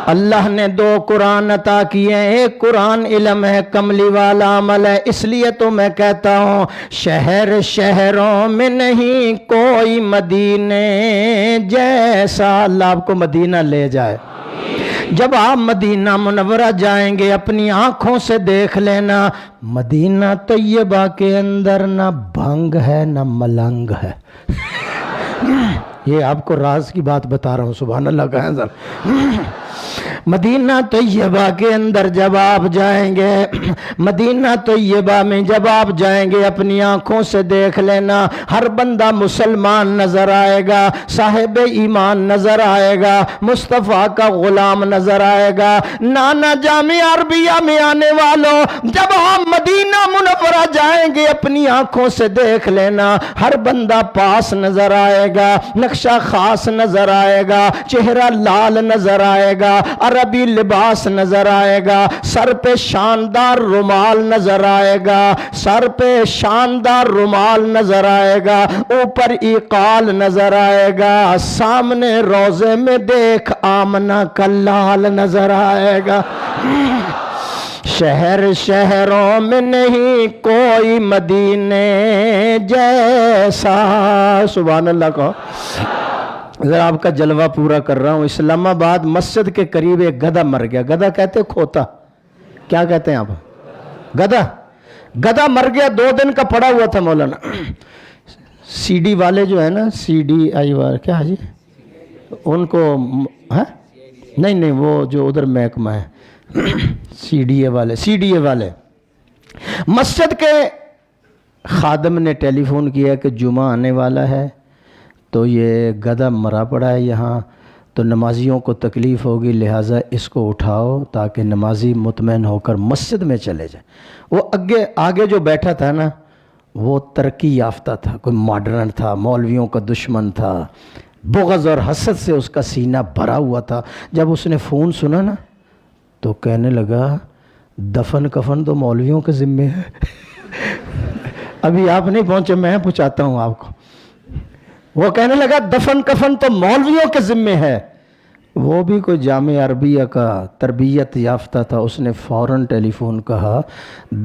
B: اللہ نے 2 قرآن عطا کیے ہیں. ایک قرآن علم ہے، کملی والا عمل ہے. اس لیے تو میں کہتا ہوں شہر شہروں میں نہیں کوئی مدینے جیسا. اللہ آپ کو مدینہ لے جائے. جب آپ مدینہ منورہ جائیں گے اپنی آنکھوں سے دیکھ لینا، مدینہ طیبہ کے اندر نہ بھنگ ہے نہ ملنگ ہے. یہ آپ کو راز کی بات بتا رہا ہوں. سبحان اللہ کہیں ذرا. مدینہ طیبہ کے اندر جب آپ جائیں گے، مدینہ طیبہ میں جب آپ جائیں گے اپنی آنکھوں سے دیکھ لینا، ہر بندہ مسلمان نظر آئے گا، صاحب ایمان نظر آئے گا، مصطفیٰ کا غلام نظر آئے گا. نانا جامعہ عربیہ میں آنے والوں، جب آپ مدینہ منورہ جائیں گے اپنی آنکھوں سے دیکھ لینا، ہر بندہ پاس نظر آئے گا، نقشہ خاص نظر آئے گا، چہرہ لال نظر آئے گا، عربی لباس نظر آئے گا، سر پہ شاندار رومال نظر آئے گا، سر پہ شاندار رومال نظر آئے گا، اوپر ایقال نظر آئے گا، سامنے روزے میں دیکھ آمنہ کا لال نظر آئے گا. شہر شہروں میں نہیں کوئی مدینے جیسا. سبحان اللہ کو. ذرا آپ کا جلوہ پورا کر رہا ہوں. اسلام آباد مسجد کے قریب ایک گدھا مر گیا. گدھا کہتے کھوتا، کیا کہتے ہیں آپ؟ گدھا مر گیا. 2 دن کا پڑا ہوا تھا مولانا. سی ڈی والے جو ہے نا، CDI والے، کیا جی ان کو نہیں وہ جو ادھر محکمہ ہے CDA والے مسجد کے خادم نے ٹیلی فون کیا کہ جمعہ آنے والا ہے تو یہ گدھا مرا پڑا ہے یہاں، تو نمازیوں کو تکلیف ہوگی، لہٰذا اس کو اٹھاؤ تاکہ نمازی مطمئن ہو کر مسجد میں چلے جائیں. وہ آگے جو بیٹھا تھا نا، وہ ترقی یافتہ تھا، کوئی ماڈرن تھا، مولویوں کا دشمن تھا، بغض اور حسد سے اس کا سینہ بھرا ہوا تھا. جب اس نے فون سنا نا تو کہنے لگا دفن کفن تو مولویوں کے ذمے ہے. ابھی آپ نہیں پہنچے، میں پہنچاتا ہوں آپ کو. وہ کہنے لگا دفن کفن تو مولویوں کے ذمے ہے. وہ بھی کوئی جامعہ عربیہ کا تربیت یافتہ تھا. اس نے فوراً ٹیلی فون کہا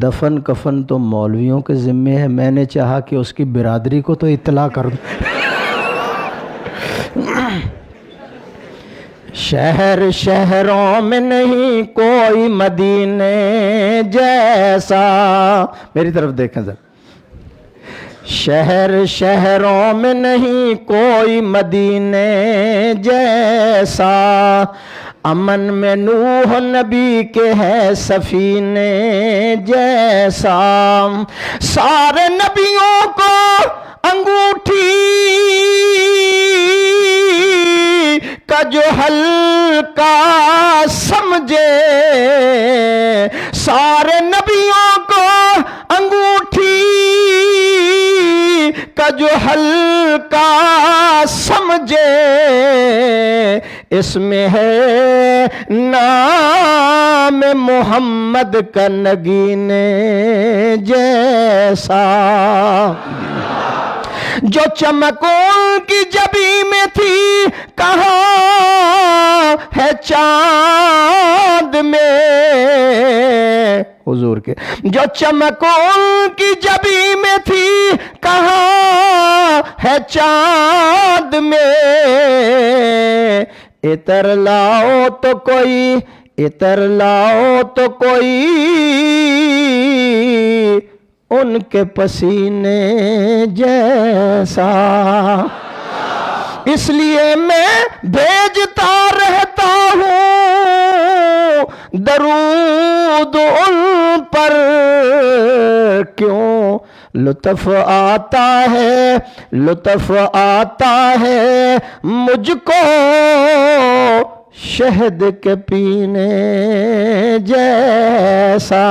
B: دفن کفن تو مولویوں کے ذمے ہے. میں نے چاہا کہ اس کی برادری کو تو اطلاع کر دوں. شہر شہروں میں نہیں کوئی مدینے جیسا. میری طرف دیکھیں ذرا. شہر شہروں میں نہیں کوئی مدینے جیسا، امن میں نوح نبی کے ہے سفینے جیسا. سارے نبیوں کو انگوٹھی کا جو ہلکا سمجھے، سارے نبیوں کو انگوٹھی کا جو ہلکا سمجھے، اس میں ہے نام محمد کا نگینے جیسا، جو چمک ان کی جبی میں تھی کہاں ہے چاند میں، حضور کے جو چمک ان کی جبی میں تھی کہاں ہے چاند میں، عطر لاؤ تو کوئی، عطر لاؤ تو کوئی ان کے پسینے جیسا، اس لیے میں بھیجتا رہتا ہوں درود ان پر، کیوں لطف آتا ہے، لطف آتا ہے مجھ کو شہد کے پینے جیسا۔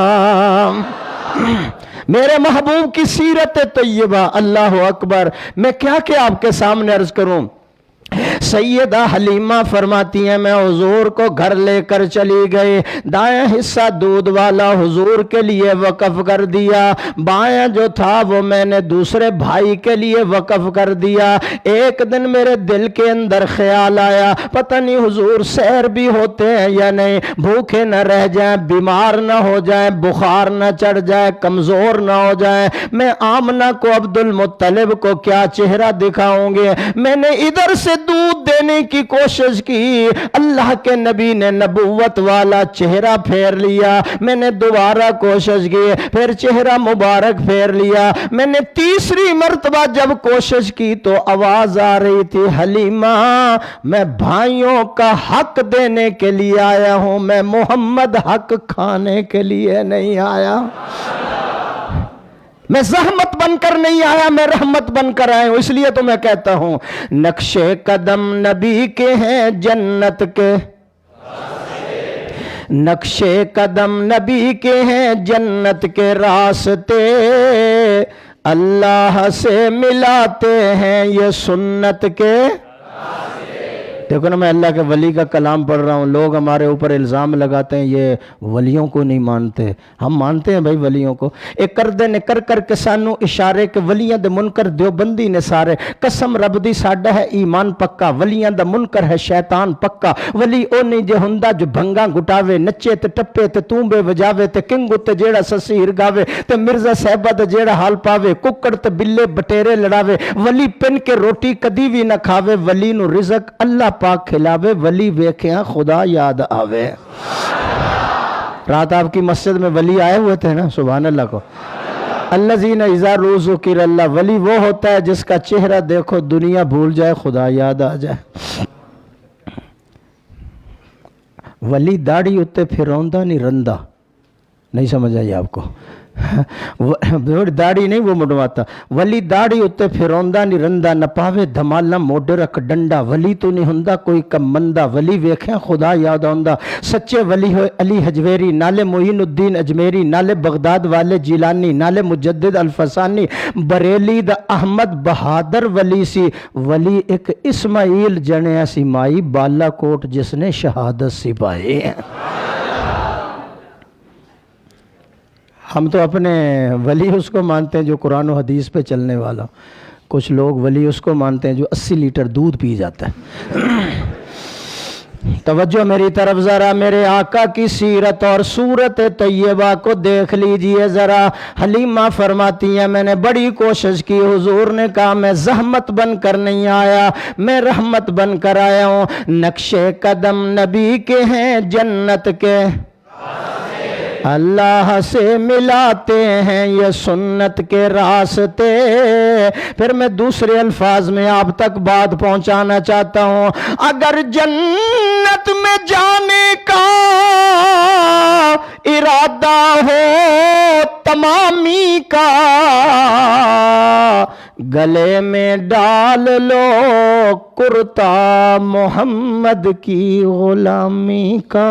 B: میرے محبوب کی سیرت طیبہ، اللہ اکبر، میں کیا آپ کے سامنے عرض کروں۔ سیدہ حلیمہ فرماتی ہیں میں حضور کو گھر لے کر چلی گئی، دائیں حصہ دودھ والا حضور کے لیے وقف کر دیا، بائیں جو تھا وہ میں نے دوسرے بھائی کے لیے وقف کر دیا۔ ایک دن میرے دل کے اندر خیال آیا پتہ نہیں حضور سیر بھی ہوتے ہیں یا نہیں، بھوکے نہ رہ جائیں، بیمار نہ ہو جائیں، بخار نہ چڑھ جائے، کمزور نہ ہو جائیں، میں آمنہ کو عبد المطلب کو کیا چہرہ دکھاؤں گے۔ میں نے ادھر سے دودھ دینے کی کوشش کی، اللہ کے نبی نے نبوت والا چہرہ پھیر لیا، میں نے دوبارہ کوشش کی، پھر چہرہ مبارک پھیر لیا، میں نے تیسری مرتبہ جب کوشش کی تو آواز آ رہی تھی حلیمہ میں بھائیوں کا حق دینے کے لیے آیا ہوں، میں محمد حق کھانے کے لیے نہیں آیا، میں زحمت بن کر نہیں آیا، میں رحمت بن کر آیا ہوں۔ اس لیے تو میں کہتا ہوں نقشے قدم نبی کے ہیں جنت کے، نقشے قدم نبی کے ہیں جنت کے راستے، اللہ سے ملاتے ہیں یہ سنت کے۔ دیکھو نا میں اللہ کے ولی کا کلام پڑھ رہا ہوں، لوگ ہمارے اوپر الزام لگاتے ہیں یہ ولیوں کو نہیں مانتے، ہم مانتے ہیں بھائی ولیوں کو۔ ایک کردے نے کر کر کے سانو اشارے کہ ولیاں دے منکر دیوبندی نے سارے، قسم رب دی ساڈا ہے ایمان پکا، ولیاں دا منکر ہے شیطان پکا۔ ولی او نہیں جے ہوندا جو بھنگا گٹاوے، نچے تے ٹپے تے تونبے وجاوے تے کنگو تے جیڑا سسیر گاوے تے مرزا صاحبہ تے جیڑا حال پاوے، ککڑ تے بلے بٹیرے لڑاوے، ولی پن کے روٹی کدی بھی نہ کھاوے، ولی نو رزق اللہ پاک کھلاوے، ولی ویکھیاں خدا یاد آوے۔ رات آپ کی مسجد میں ولی آئے ہوئے تھے نا، سبحان اللہ کو۔ الذین اذا ذکر اللہ، ولی وہ ہوتا ہے جس کا چہرہ دیکھو دنیا بھول جائے خدا یاد آ جائے۔ ولی داڑھی اتے پھروندا نہیں رندا، نہیں سمجھ آئی آپ کو؟ داڑھی نہیں وہ مڈواتا، ولی داڑھی اتے پھروندا نہیں رندا، نہ پاوے دھمالا موڈے رکھ ڈنڈا، ولی تو نہیں ہوندا کوئی کم مندہ، ولی ویکھیں خدا یاد آندا۔ سچے ولی ہوئے علی حجویری، نالے معین الدین اجمیری، نالے بغداد والے جیلانی، نالے مجدد الفسانی، بریلی دا احمد بہادر ولی سی، ولی ایک اسماعیل جنیا سی مائی بالا کوٹ جس نے شہادت سی پائی۔ ہم تو اپنے ولی اس کو مانتے ہیں جو قرآن و حدیث پہ چلنے والا، کچھ لوگ ولی اس کو مانتے ہیں جو 80 لیٹر دودھ پی جاتا ہے۔ توجہ میری طرف ذرا، میرے آقا کی سیرت اور صورت طیبہ کو دیکھ لیجئے ذرا۔ حلیمہ فرماتی ہیں میں نے بڑی کوشش کی، حضور نے کہا میں زحمت بن کر نہیں آیا، میں رحمت بن کر آیا ہوں۔ نقشے قدم نبی کے ہیں جنت کے، اللہ سے ملاتے ہیں یہ سنت کے راستے۔ پھر میں دوسرے الفاظ میں آپ تک بات پہنچانا چاہتا ہوں، اگر جنت میں جانے کا ارادہ ہو تمامی کا، گلے میں ڈال لو کرتا محمد کی غلامی کا۔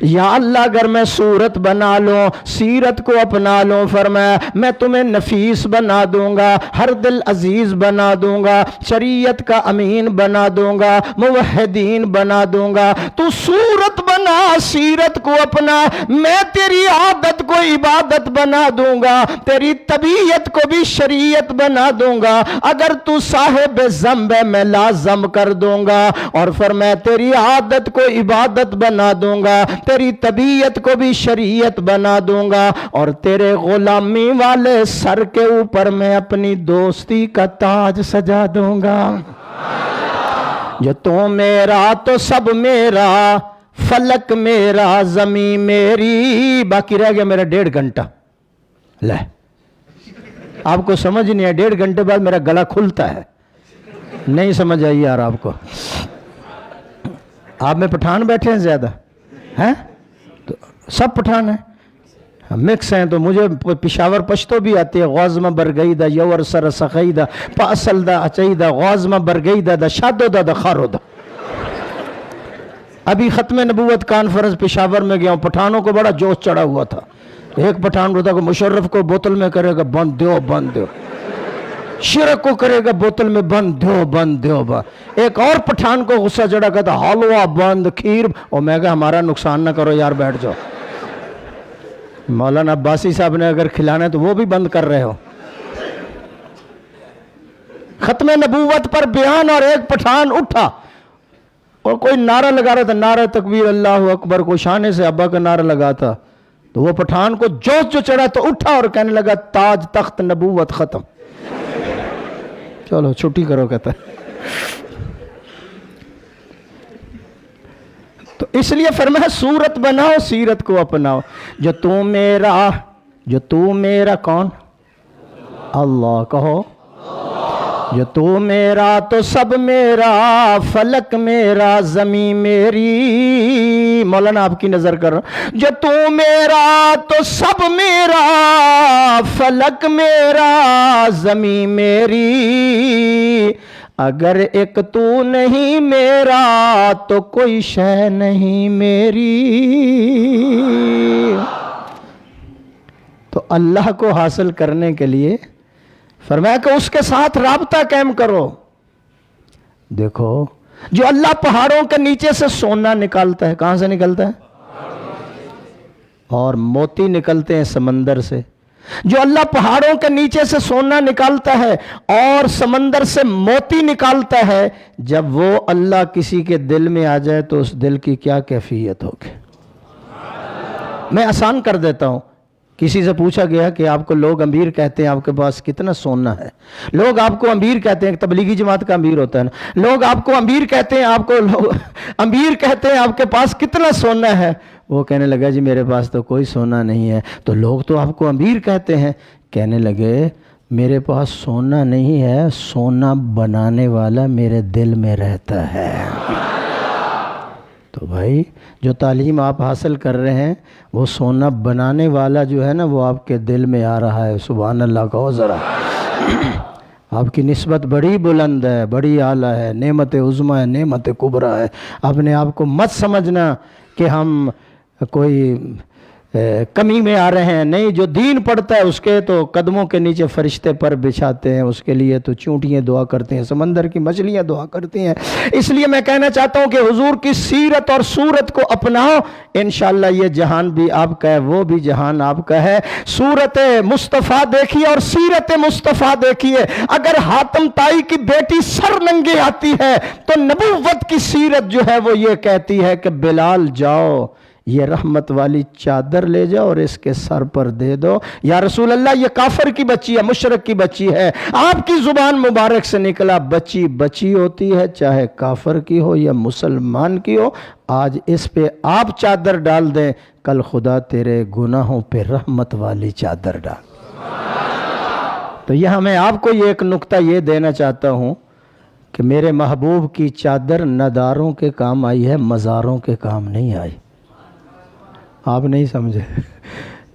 B: یا اللہ اگر میں صورت بنا لوں، سیرت کو اپنا لوں، فرمایا میں تمہیں نفیس بنا دوں گا، ہر دل عزیز بنا دوں گا، شریعت کا امین بنا دوں گا، موحدین بنا دوں گا۔ تو صورت بنا، سیرت کو اپنا، میں تیری عادت کو عبادت بنا دوں گا، تیری طبیعت کو بھی شریعت بنا دوں گا۔ اگر تو صاحب ذنب ہے میں لازم کر دوں گا، اور فرمایا تیری عادت کو عبادت بنا دوں گا، تیری طبیعت کو بھی شریعت بنا دوں گا، اور تیرے غلامی والے سر کے اوپر میں اپنی دوستی کا تاج سجا دوں گا۔ جو تو میرا تو سب میرا، فلک میرا زمین میری۔ باقی رہ گیا میرا 1.5 گھنٹہ۔ لے آپ کو سمجھ نہیں ہے، 1.5 گھنٹے بعد میرا گلا کھلتا ہے، نہیں سمجھ آئی یار آپ کو؟ آپ میں پٹھان بیٹھے ہیں زیادہ ہیں؟ تو سب پٹھان ہیں، مکس ہیں، تو مجھے پشاور پشتو بھی آتی ہے۔ غازمہ برگیدہ یور سر سخیدہ پاسلدہ اچیدہ غازمہ برگیدہ دا شادو دا خارو دا۔ ابھی ختم نبوت کانفرنس پشاور میں گیا ہوں، پٹھانوں کو بڑا جوش چڑھا ہوا تھا۔ ایک پٹھان ہوتا کہ مشرف کو بوتل میں کرے گا بند دیو بند دیو، شرک کو کرے گا بوتل میں بند دیو بند دیو بند۔ ایک اور پٹھان کو غصہ چڑھا کہتا حلوہ بند، کھیر، اور میں کہا ہمارا نقصان نہ کرو یار، بیٹھ جاؤ۔ مولانا عباسی صاحب نے اگر کھلانا ہے تو وہ بھی بند کر رہے ہو۔ ختم نبوت پر بیان، اور ایک پٹھان اٹھا اور کوئی نعرہ لگا رہا تھا، نعرہ تکبیر اللہ اکبر، کو شانے سے ابا کا نعرہ لگا تھا، تو وہ پٹھان کو جوش جو چڑھا تو اٹھا اور کہنے لگا تاج تخت نبوت ختم۔ چلو چھٹی کرو کہتا ہے۔ تو اس لیے فرمایا صورت بناؤ، سیرت کو اپناؤ۔ جو تو میرا کون؟ اللہ کہو۔ جو تو میرا تو سب میرا، فلک میرا زمین میری۔ مولانا آپ کی نظر کر رہا ہوں۔ جو تو میرا تو سب میرا، فلک میرا زمین میری۔ اگر ایک تو نہیں میرا تو کوئی شے نہیں میری۔ تو اللہ کو حاصل کرنے کے لیے فرمایا کہ اس کے ساتھ رابطہ قائم کرو۔ دیکھو جو اللہ پہاڑوں کے نیچے سے سونا نکالتا ہے، کہاں سے نکلتا ہے؟ اور موتی نکلتے ہیں سمندر سے۔ جو اللہ پہاڑوں کے نیچے سے سونا نکالتا ہے اور سمندر سے موتی نکالتا ہے، جب وہ اللہ کسی کے دل میں آ جائے تو اس دل کی کیا کیفیت ہوگی؟ میں آسان کر دیتا ہوں۔ کسی سے پوچھا گیا کہ آپ کو لوگ امیر کہتے ہیں، آپ کے پاس کتنا سونا ہے؟ لوگ آپ کو امیر کہتے ہیں، تبلیغی جماعت کا امیر ہوتا ہے نا، لوگ آپ کو امیر کہتے ہیں، آپ کو امیر کہتے ہیں آپ کے پاس کتنا سونا ہے؟ وہ کہنے لگا جی میرے پاس تو کوئی سونا نہیں ہے۔ تو لوگ تو آپ کو امیر کہتے ہیں، کہنے لگے میرے پاس سونا نہیں ہے، سونا بنانے والا میرے دل میں رہتا ہے۔ تو بھائی جو تعلیم آپ حاصل کر رہے ہیں وہ سونا بنانے والا جو ہے نا وہ آپ کے دل میں آ رہا ہے۔ سبحان اللہ کہو ذرا۔ آپ کی نسبت بڑی بلند ہے، بڑی اعلیٰ ہے، نعمت عظمیٰ ہے، نعمت کبریٰ ہے۔ اپنے آپ کو مت سمجھنا کہ ہم کوئی کمی میں آ رہے ہیں، نہیں۔ جو دین پڑھتا ہے اس کے تو قدموں کے نیچے فرشتے پر بچھاتے ہیں، اس کے لیے تو چونٹیاں دعا کرتے ہیں، سمندر کی مچھلیاں دعا کرتی ہیں۔ اس لیے میں کہنا چاہتا ہوں کہ حضور کی سیرت اور صورت کو اپناؤ، انشاءاللہ یہ جہان بھی آپ کا ہے، وہ بھی جہان آپ کا ہے۔ صورت مصطفیٰ دیکھیے اور سیرت مصطفیٰ دیکھیے۔ اگر حاتم طائی کی بیٹی سر ننگے آتی ہے تو نبوت کی سیرت جو ہے وہ یہ کہتی ہے کہ بلال جاؤ یہ رحمت والی چادر لے جاؤ اور اس کے سر پر دے دو۔ یا رسول اللہ یہ کافر کی بچی ہے، مشرک کی بچی ہے۔ آپ کی زبان مبارک سے نکلا بچی بچی ہوتی ہے، چاہے کافر کی ہو یا مسلمان کی ہو۔ آج اس پہ آپ چادر ڈال دیں، کل خدا تیرے گناہوں پہ رحمت والی چادر ڈال۔ تو یہاں میں آپ کو یہ ایک نکتہ یہ دینا چاہتا ہوں کہ میرے محبوب کی چادر نداروں کے کام آئی ہے، مزاروں کے کام نہیں آئی۔ آپ نہیں سمجھے؟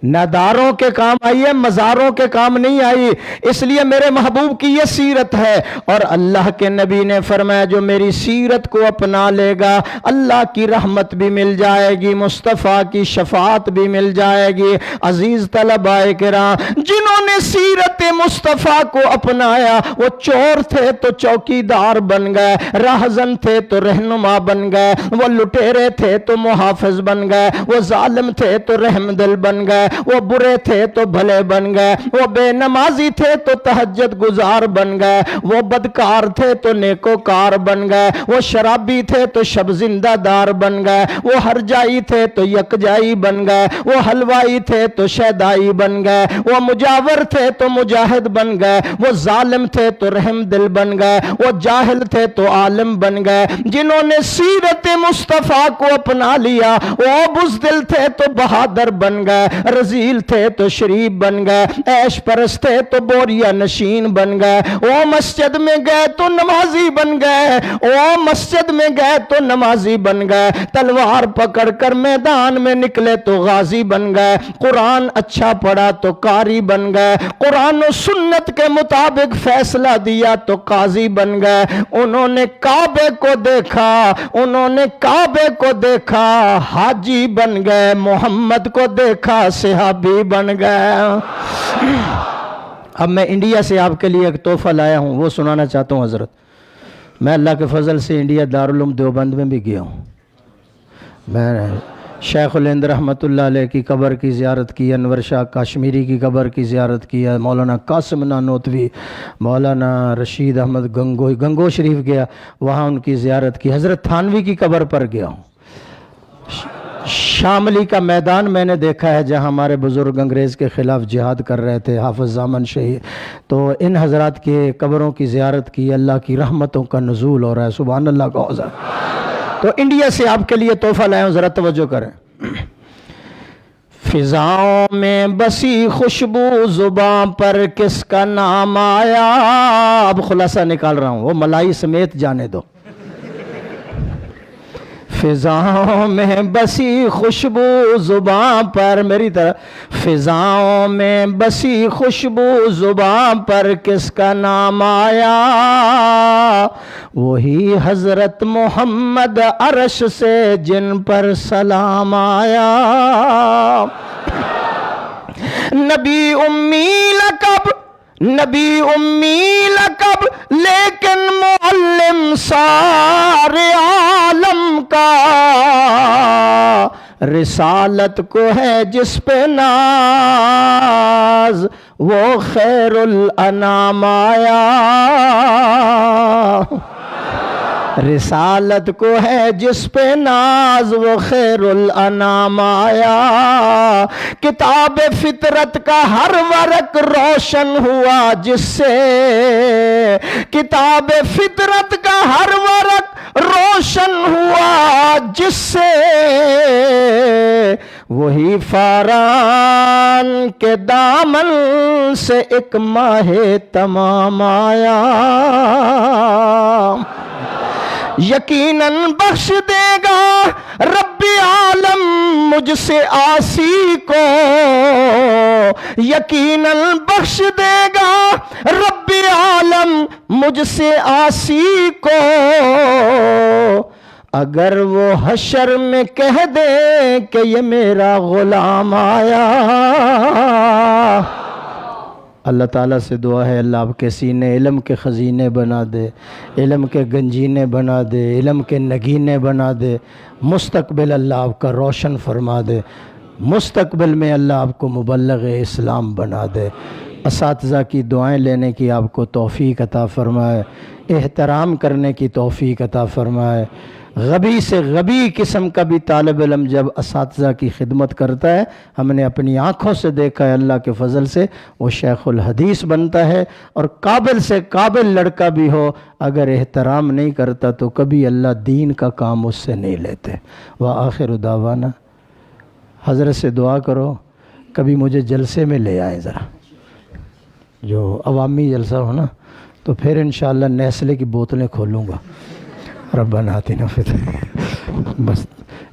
B: ناداروں کے کام آئی ہے، مزاروں کے کام نہیں آئی۔ اس لیے میرے محبوب کی یہ سیرت ہے، اور اللہ کے نبی نے فرمایا جو میری سیرت کو اپنا لے گا اللہ کی رحمت بھی مل جائے گی، مصطفیٰ کی شفاعت بھی مل جائے گی۔ عزیز طلباء کرام، جنہوں نے سیرت مصطفیٰ کو اپنایا وہ چور تھے تو چوکیدار بن گئے، راہزن تھے تو رہنما بن گئے، وہ لٹیرے تھے تو محافظ بن گئے، وہ ظالم تھے تو رحم دل بن گئے، وہ برے تھے تو بھلے بن گئے، وہ بے نمازی تھے تو تہجد گزار بن گئے، وہ بدکار تھے تو نیکوکار بن گئے، وہ شرابی تھے تو شب زندہ دار بن گئے، وہ ہرجائی تھے تو یکجائی بن گئے، وہ حلوائی تھے تو شیدائی بن گئے، وہ مجاور تھے تو مجاہد بن گئے، وہ ظالم تھے تو رحم دل بن گئے، وہ جاہل تھے تو عالم بن گئے۔ جنہوں نے سیرت مصطفیٰ کو اپنا لیا وہ بزدل تھے تو بہادر بن گئے، رذیل تھے تو شریف بن گئے، عیش پرست تھے تو بوریا نشین بن گئے، وہ مسجد میں گئے تو نمازی بن گئے، وہ مسجد میں گئے تو نمازی بن گئے، تلوار پکڑ کر میدان میں نکلے تو غازی بن گئے، قرآن اچھا پڑھا تو قاری بن گئے، قرآن و سنت کے مطابق فیصلہ دیا تو قاضی بن گئے۔ انہوں نے کعبے کو دیکھا، انہوں نے کعبے کو دیکھا حاجی بن گئے، محمد کو دیکھا صحابی بن گئے۔ اب میں انڈیا سے آپ کے لیے ایک تحفہ لایا ہوں، وہ سنانا چاہتا ہوں حضرت۔ میں اللہ کے فضل سے انڈیا دارالعلوم دیوبند میں بھی گیا ہوں، میں شیخ الہند رحمۃ اللہ علیہ کی قبر کی زیارت کی، انور شاہ کاشمیری کی قبر کی زیارت کی، مولانا قاسم نانوتوی، مولانا رشید احمد گنگو شریف گیا، وہاں ان کی زیارت کی، حضرت تھانوی کی قبر پر گیا ہوں۔ شاملی کا میدان میں نے دیکھا ہے جہاں ہمارے بزرگ انگریز کے خلاف جہاد کر رہے تھے، حافظ زامن شہید، تو ان حضرات کے قبروں کی زیارت کی، اللہ کی رحمتوں کا نزول ہو رہا ہے، سبحان اللہ کا حضور۔ تو انڈیا سے آپ کے لیے تحفہ لائے ہوں، ذرا توجہ کریں۔ فضاؤں میں بسی خوشبو زباں پر کس کا نام آیا، اب خلاصہ نکال رہا ہوں، وہ ملائی سمیت جانے دو۔ فضاؤں میں بسی خوشبو زباں پر، میری طرح، فضاؤں میں بسی خوشبو زباں پر کس کا نام آیا، وہی حضرت محمد عرش سے جن پر سلام آیا۔ نبی امی لقب، نبی امی لقب، لیکن معلم سارے عالم کا، رسالت کو ہے جس پہ ناز وہ خیر الانام آیا، رسالت کو ہے جس پہ ناز وہ خیر الانام آیا، کتاب فطرت کا ہر ورق روشن ہوا جس سے، کتاب فطرت کا ہر ورق روشن ہوا جس سے، وہی فاران کے دامن سے ایک ماہ تمام آیا، یقیناً بخش دے گا رب عالم مجھ سے عاصی کو، یقیناً بخش دے گا رب عالم مجھ سے عاصی کو، اگر وہ حشر میں کہہ دے کہ یہ میرا غلام آیا۔ اللہ تعالیٰ سے دعا ہے اللہ آپ کے سینے علم کے خزینے بنا دے، علم کے گنجینے بنا دے، علم کے نگینے بنا دے، مستقبل اللہ آپ کا روشن فرما دے، مستقبل میں اللہ آپ کو مبلغ اسلام بنا دے، اساتذہ کی دعائیں لینے کی آپ کو توفیق عطا فرمائے، احترام کرنے کی توفیق عطا فرمائے۔ غبی سے غبی قسم کا بھی طالب علم جب اساتذہ کی خدمت کرتا ہے، ہم نے اپنی آنکھوں سے دیکھا ہے اللہ کے فضل سے، وہ شیخ الحدیث بنتا ہے، اور قابل سے قابل لڑکا بھی ہو اگر احترام نہیں کرتا تو کبھی اللہ دین کا کام اس سے نہیں لیتے۔ وآخر دعوانا، حضرت سے دعا کرو کبھی مجھے جلسے میں لے آئیں، ذرا جو عوامی جلسہ ہو نا، تو پھر انشاءاللہ نیسلے کی بوتلیں کھولوں گا۔ ربنا آتنا فی الدنیا، بس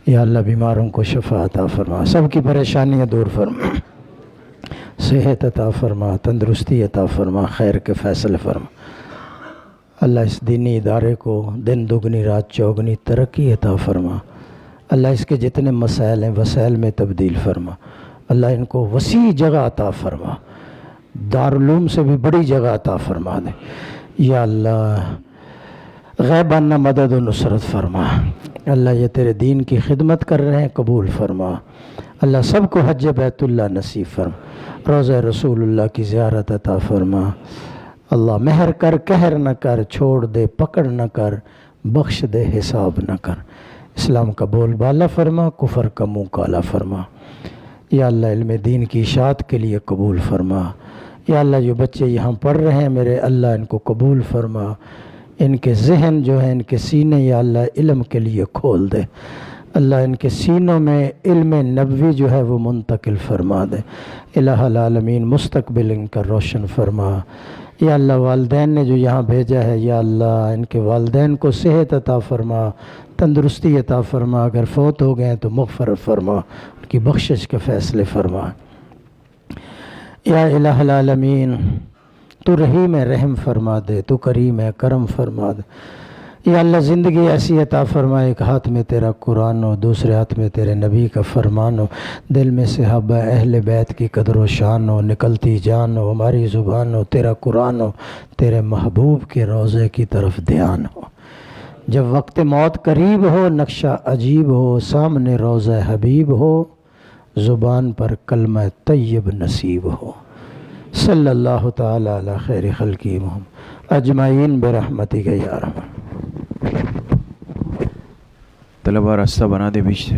B: یا اللہ بیماروں کو شفا عطا فرما، سب کی پریشانیاں دور فرما۔ صحت عطا فرما، تندرستی عطا فرما، خیر کے فیصلے فرما۔ اللہ اس دینی ادارے کو دن دگنی رات چوگنی ترقی عطا فرما۔ اللہ اس کے جتنے مسائل ہیں وسائل میں تبدیل فرما۔ اللہ ان کو وسیع جگہ عطا فرما، دارالعلوم سے بھی بڑی جگہ عطا فرما دے۔ یا اللہ غیبانہ مدد و نصرت فرما۔ اللہ یہ تیرے دین کی خدمت کر رہے ہیں، قبول فرما۔ اللہ سب کو حج بیت اللہ نصیب فرما، روضہ رسول اللہ کی زیارت عطا فرما۔ اللہ مہر کر، قہر نہ کر، چھوڑ دے پکڑ نہ کر، بخش دے حساب نہ کر۔ اسلام کا بول بالا فرما، کفر کا منہ کالا فرما۔ یا اللہ علم دین کی اشاعت کے لیے قبول فرما۔ یا اللہ جو بچے یہاں پڑھ رہے ہیں میرے اللہ ان کو قبول فرما، ان کے ذہن جو ہیں ان کے سینے یا اللہ علم کے لیے کھول دے۔ اللہ ان کے سینوں میں علم نبوی جو ہے وہ منتقل فرما دے۔ الہ العالمین مستقبل ان کا روشن فرما۔ یا اللہ والدین نے جو یہاں بھیجا ہے یا اللہ ان کے والدین کو صحت عطا فرما، تندرستی عطا فرما، اگر فوت ہو گئے تو مغفرت فرما، ان کی بخشش کے فیصلے فرما۔ یا الہ العالمین تو رحیم ہے، رحم فرما دے، تو کریم ہے، کرم فرما دے۔ یا اللہ زندگی ایسی عطا فرما، ایک ہاتھ میں تیرا قرآن ہو، دوسرے ہاتھ میں تیرے نبی کا فرمان ہو، دل میں صحابہ اہل بیت کی قدر و شان ہو، نکلتی جان ہو، ہماری زبان ہو، تیرا قرآن ہو، تیرے محبوب کے روضے کی طرف دھیان ہو۔ جب وقت موت قریب ہو، نقشہ عجیب ہو، سامنے روضہ حبیب ہو، زبان پر کلمہ طیب نصیب ہو۔ صلی اللہ تعالی علی خیر خلقی محمد اجمعین برحمتک یا رحمن۔
A: طلبہ راستہ بنا دے بیچ سے۔